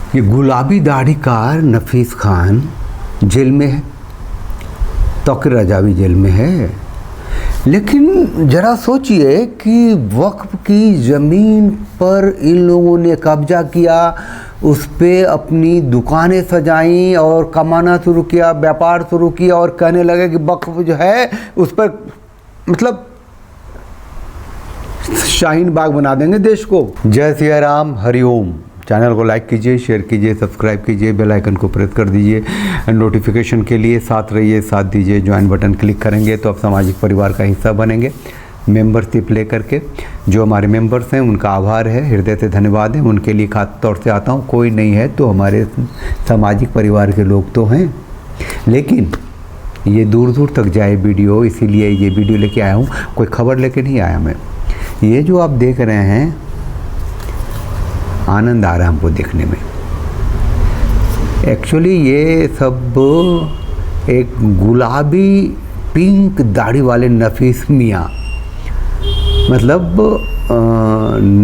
ये गुलाबी दाढ़ी कार नफीस खान जेल में है, तौकीर रजा भी जेल में है। लेकिन ज़रा सोचिए कि वक्फ की ज़मीन पर इन लोगों ने कब्जा किया, उस पे अपनी दुकानें सजाई और कमाना शुरू किया, व्यापार शुरू किया और कहने लगे कि वक्फ जो है उस पर मतलब शाहीन बाग बना देंगे देश को। जय सिया राम, हरिओम। चैनल को लाइक कीजिए, शेयर कीजिए, सब्सक्राइब कीजिए, बेल आइकन को प्रेस कर दीजिए नोटिफिकेशन के लिए। साथ रहिए, साथ दीजिए। ज्वाइन बटन क्लिक करेंगे तो आप सामाजिक परिवार का हिस्सा बनेंगे मेंबरशिप ले करके। जो हमारे मेंबर्स हैं उनका आभार है, हृदय से धन्यवाद है, उनके लिए खास तौर से आता हूँ। कोई नहीं है तो हमारे सामाजिक परिवार के लोग तो हैं, लेकिन ये दूर दूर तक जाए वीडियो, इसीलिए ये वीडियो लेके आया हूँ। कोई खबर लेके नहीं आया मैं। ये जो आप देख रहे हैं, आनंद आ रहा है हमको देखने में। एक्चुअली ये सब एक गुलाबी पिंक दाढ़ी वाले नफीस मियाँ, मतलब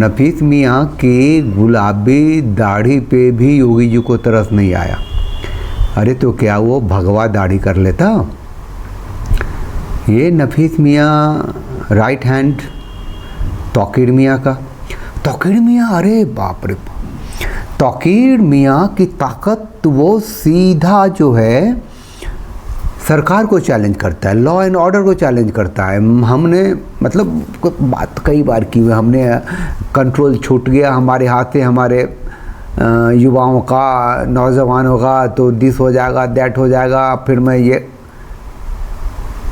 नफीस मियाँ की गुलाबी दाढ़ी पे भी योगी जी को तरस नहीं आया। अरे तो क्या वो भगवा दाढ़ी कर लेता? ये नफीस मियाँ राइट हैंड तौकीर मियाँ का। तौकीर मियाँ, अरे बाप रे, तौकीर मियाँ की ताकत, वो सीधा जो है सरकार को चैलेंज करता है, लॉ एंड ऑर्डर को चैलेंज करता है। हमने मतलब बात कई बार की हुई, हमने कंट्रोल छूट गया हमारे हाथ से, हमारे युवाओं का, नौजवानों का, तो दिस हो जाएगा, दैट हो जाएगा। फिर मैं ये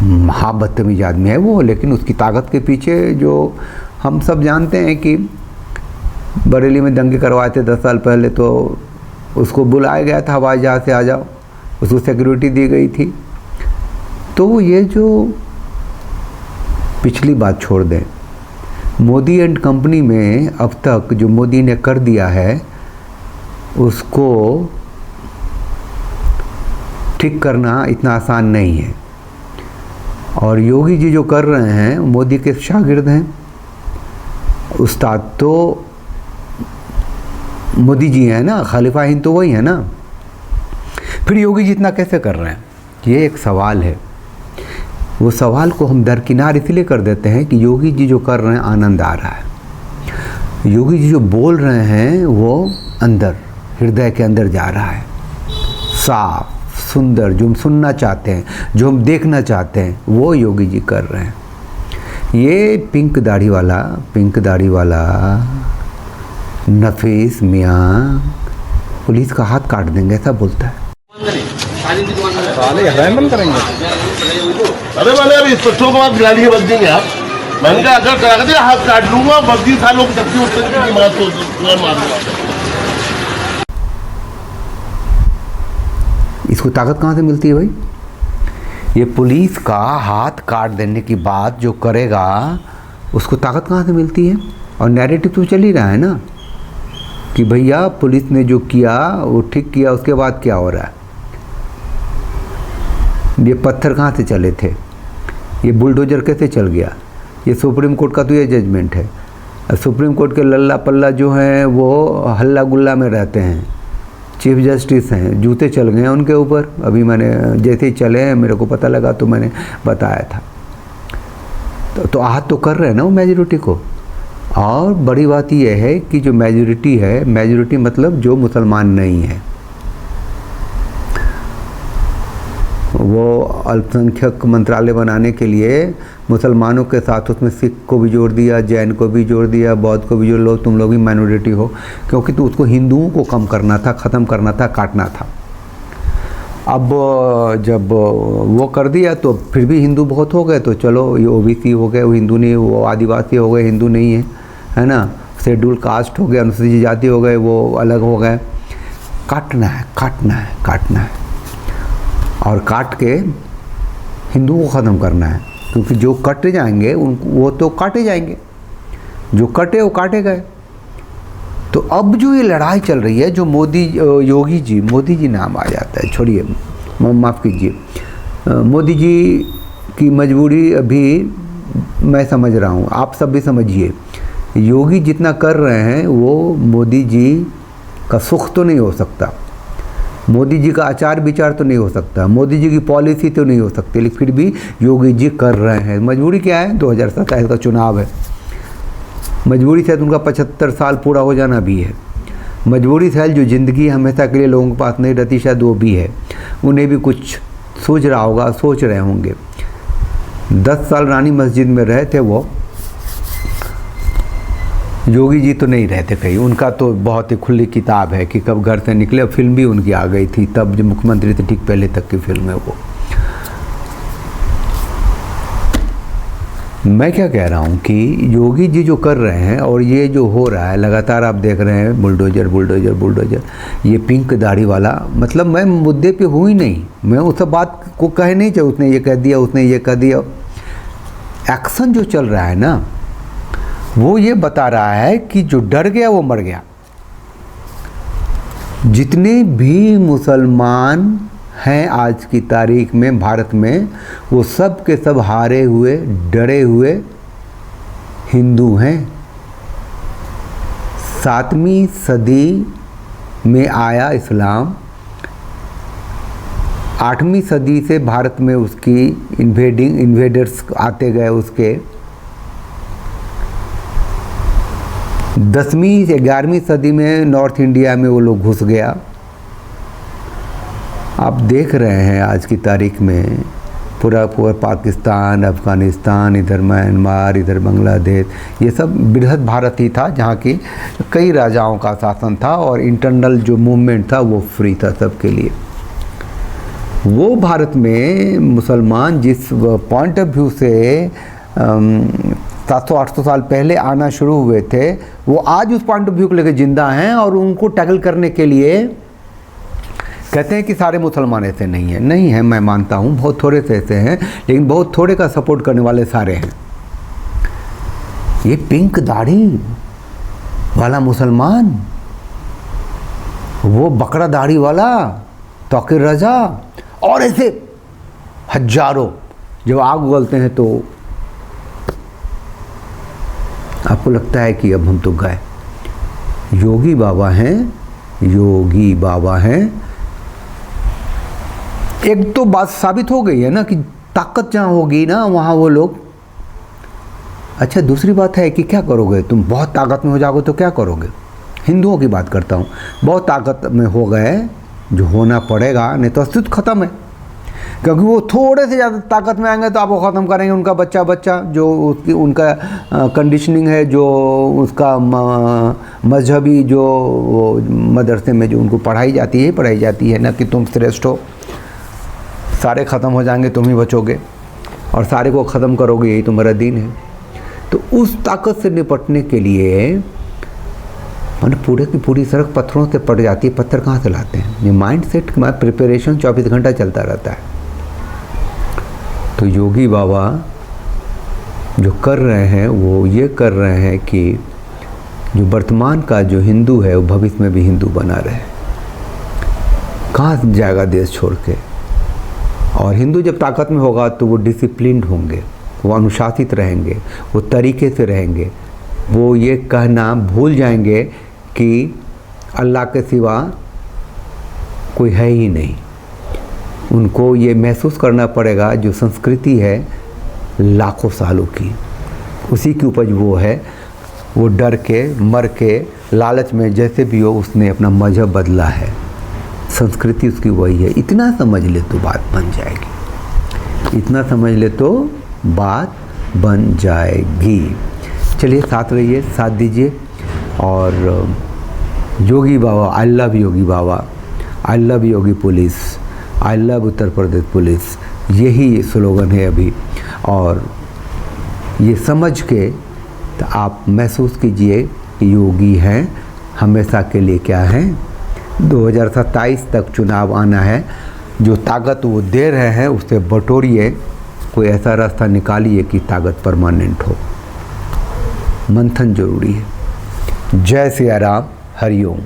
बदतमीज आदमी है वो, लेकिन उसकी ताकत के पीछे जो हम सब जानते हैं कि बरेली में दंगे करवाए थे 10 साल पहले, तो उसको बुलाया गया था हवाई जहाज से, आ जाओ, उसको सिक्योरिटी दी गई थी। तो ये जो पिछली बात छोड़ दें, मोदी एंड कंपनी में अब तक जो मोदी ने कर दिया है उसको ठीक करना इतना आसान नहीं है। और योगी जी जो कर रहे हैं, मोदी के शागिर्द हैं, उस्ताद तो मोदी जी हैं ना, खलीफा हिंद तो वही है ना। फिर योगी जी इतना कैसे कर रहे हैं, ये एक सवाल है। वो सवाल को हम दरकिनार इसलिए कर देते हैं कि योगी जी जो कर रहे हैं आनंद आ रहा है। योगी जी जो बोल रहे हैं वो अंदर, हृदय के अंदर जा रहा है, साफ सुंदर, जो हम सुनना चाहते हैं, जो हम देखना चाहते हैं, वो योगी जी कर रहे हैं। ये पिंक दाढ़ी वाला नफीस मियाँ पुलिस का हाथ काट देंगे ऐसा बोलता है। बंद करेंगे। अरे वाले अभी इस बच्चों को आप गिरा लिए बच देंगे आप। मैंने कहा अगर करा के हाथ काट लूंगा, 20 सालों की शक्ति उसकी बात तो मार दूंगा। इसको ताकत कहाँ से मिलती है भाई? ये पुलिस का हाथ काट देने की बात जो करेगा उसको ताकत कहाँ से मिलती है? और नैरेटिव तो चल ही रहा है ना कि भैया पुलिस ने जो किया वो ठीक किया, उसके बाद क्या हो रहा है? ये पत्थर कहाँ से चले थे, ये बुलडोजर कैसे चल गया? ये सुप्रीम कोर्ट का तो ये जजमेंट है। सुप्रीम कोर्ट के लल्ला पल्ला जो हैं वो हल्ला गुल्ला में रहते हैं, चीफ जस्टिस हैं, जूते चल गए हैं उनके ऊपर। अभी मैंने जैसे ही चले हैं मेरे को पता लगा तो मैंने बताया था। तो आहत तो कर रहे हैं ना वो मेजॉरिटी को। और बड़ी बात यह है कि जो मेजॉरिटी है, मेजॉरिटी मतलब जो मुसलमान नहीं है, वो अल्पसंख्यक मंत्रालय बनाने के लिए मुसलमानों के साथ उसमें सिख को भी जोड़ दिया, जैन को भी जोड़ दिया, बौद्ध को भी जोड़ लो, तुम लोग भी माइनॉरिटी हो, क्योंकि तो उसको हिंदुओं को कम करना था, ख़त्म करना था, काटना था। अब जब वो कर दिया तो फिर भी हिंदू बहुत हो गए, तो चलो ये ओबीसी हो गए, वो हिंदू नहीं, वो आदिवासी हो गए, हिंदू नहीं है ना, शेड्यूल कास्ट हो गए, अनुसूचित जाति हो गए, वो अलग हो गए। काटना है, काटना है, काटना है, और काट के हिंदुओं को ख़त्म करना है, क्योंकि जो कट जाएंगे उनको, वो तो काटे जाएंगे, जो कटे वो काटे गए। तो अब जो ये लड़ाई चल रही है, जो योगी जी नाम आ जाता है, छोड़िए, माफ़ कीजिए, मोदी जी की मजबूरी अभी मैं समझ रहा हूँ, आप सब भी समझिए। योगी जितना कर रहे हैं वो मोदी जी का सुख तो नहीं हो सकता, मोदी जी का आचार विचार तो नहीं हो सकता, मोदी जी की पॉलिसी तो नहीं हो सकती, लेकिन फिर भी योगी जी कर रहे हैं। मजबूरी क्या है? 2027 का चुनाव है, मजबूरी शायद उनका 75 साल पूरा हो जाना भी है, मजबूरी शायद जो ज़िंदगी हमेशा के लिए लोगों के पास नहीं रहती शायद वो भी है। उन्हें भी कुछ सोच रहा होगा, सोच रहे होंगे। 10 साल रानी मस्जिद में रहे थे वो, योगी जी तो नहीं रहते कहीं, उनका तो बहुत ही खुली किताब है कि कब घर से निकले। फिल्म भी उनकी आ गई थी तब जो मुख्यमंत्री थे, ठीक पहले तक की फिल्म है वो। मैं क्या कह रहा हूँ कि योगी जी जो कर रहे हैं और ये जो हो रहा है लगातार, आप देख रहे हैं बुलडोजर बुलडोजर बुलडोजर, ये पिंक दाढ़ी वाला, मतलब मैं मुद्दे पे हूँ ही नहीं, मैं उस बात को कह नहीं चाहिए, उसने ये कह दिया, उसने ये कह दिया। एक्शन जो चल रहा है ना, वो ये बता रहा है कि जो डर गया वो मर गया। जितने भी मुसलमान हैं आज की तारीख में भारत में, वो सब के सब हारे हुए, डरे हुए हिंदू हैं। 7वीं सदी में आया इस्लाम, 8वीं सदी से भारत में उसकी इन्वेडर्स आते गए, उसके 10वीं से 11वीं सदी में नॉर्थ इंडिया में वो लोग घुस गया। आप देख रहे हैं आज की तारीख में पूरा पाकिस्तान, अफ़गानिस्तान, इधर म्यांमार, इधर बांग्लादेश, ये सब बृहद भारत ही था जहाँ की कई राजाओं का शासन था और इंटरनल जो मूवमेंट था वो फ्री था सबके लिए। वो भारत में मुसलमान जिस पॉइंट ऑफ व्यू से 700-800 साल पहले आना शुरू हुए थे, वो आज उस पॉइंट ऑफ व्यू को लेकर जिंदा हैं और उनको टैकल करने के लिए कहते हैं कि सारे मुसलमान ऐसे नहीं हैं। नहीं है, मैं मानता हूँ बहुत थोड़े से ऐसे हैं, लेकिन बहुत थोड़े का सपोर्ट करने वाले सारे हैं। ये पिंक दाढ़ी वाला मुसलमान, वो बकरा दाढ़ी वाला तौकीर रजा, और ऐसे हजारों जब आग उगलते हैं तो आपको लगता है कि अब हम तो गए। योगी बाबा हैं, योगी बाबा हैं। एक तो बात साबित हो गई है ना कि ताकत जहाँ होगी ना वहाँ वो लोग। अच्छा, दूसरी बात है कि क्या करोगे तुम? बहुत ताकत में हो जाओगे तो क्या करोगे? हिंदुओं की बात करता हूँ, बहुत ताकत में हो गए, जो होना पड़ेगा, नहीं तो अस्तित्व खत्म है। क्योंकि वो थोड़े से ज़्यादा ताकत में आएंगे तो आपको ख़त्म करेंगे। उनका बच्चा जो उसकी उनका कंडीशनिंग है, जो उसका मजहबी जो मदरसे में जो उनको पढ़ाई जाती है ना कि तुम श्रेष्ठ हो, सारे ख़त्म हो जाएंगे, तुम ही बचोगे और सारे को ख़त्म करोगे, यही तुम्हारा दीन है। तो उस ताकत से निपटने के लिए मैंने पूरे की पूरी सड़क पत्थरों से पड़ जाती है। पत्थर कहाँ से लाते हैं? ये माइंड सेट का प्रिपरेशन 24 घंटा चलता रहता है। तो योगी बाबा जो कर रहे हैं वो ये कर रहे हैं कि जो वर्तमान का जो हिंदू है वो भविष्य में भी हिंदू बना रहे। कहाँ जाएगा देश छोड़ के? और हिंदू जब ताकत में होगा तो वो डिसिप्लिन्ड होंगे, वो अनुशासित रहेंगे, वो तरीके से रहेंगे, वो ये कहना भूल जाएंगे कि अल्लाह के सिवा कोई है ही नहीं। उनको ये महसूस करना पड़ेगा जो संस्कृति है लाखों सालों की, उसी की उपज वो है। वो डर के, मर के, लालच में जैसे भी हो उसने अपना मजहब बदला है, संस्कृति उसकी वही है। इतना समझ ले तो बात बन जाएगी, इतना समझ ले तो बात बन जाएगी। चलिए साथ रहिए, साथ दीजिए। और Yogi Baba, I love Yogi Baba, I love Yogi police, I love Uttar Pradesh police, यही स्लोगन है अभी। और ये समझ के तो आप महसूस कीजिए कि योगी हैं हमेशा के लिए। क्या है, 2027 तक चुनाव आना है, जो ताकत वो दे रहे हैं उससे बटोरिए, कोई ऐसा रास्ता निकालिए कि ताकत परमानेंट हो। मंथन जरूरी है। जय सिया राम, हरिओम।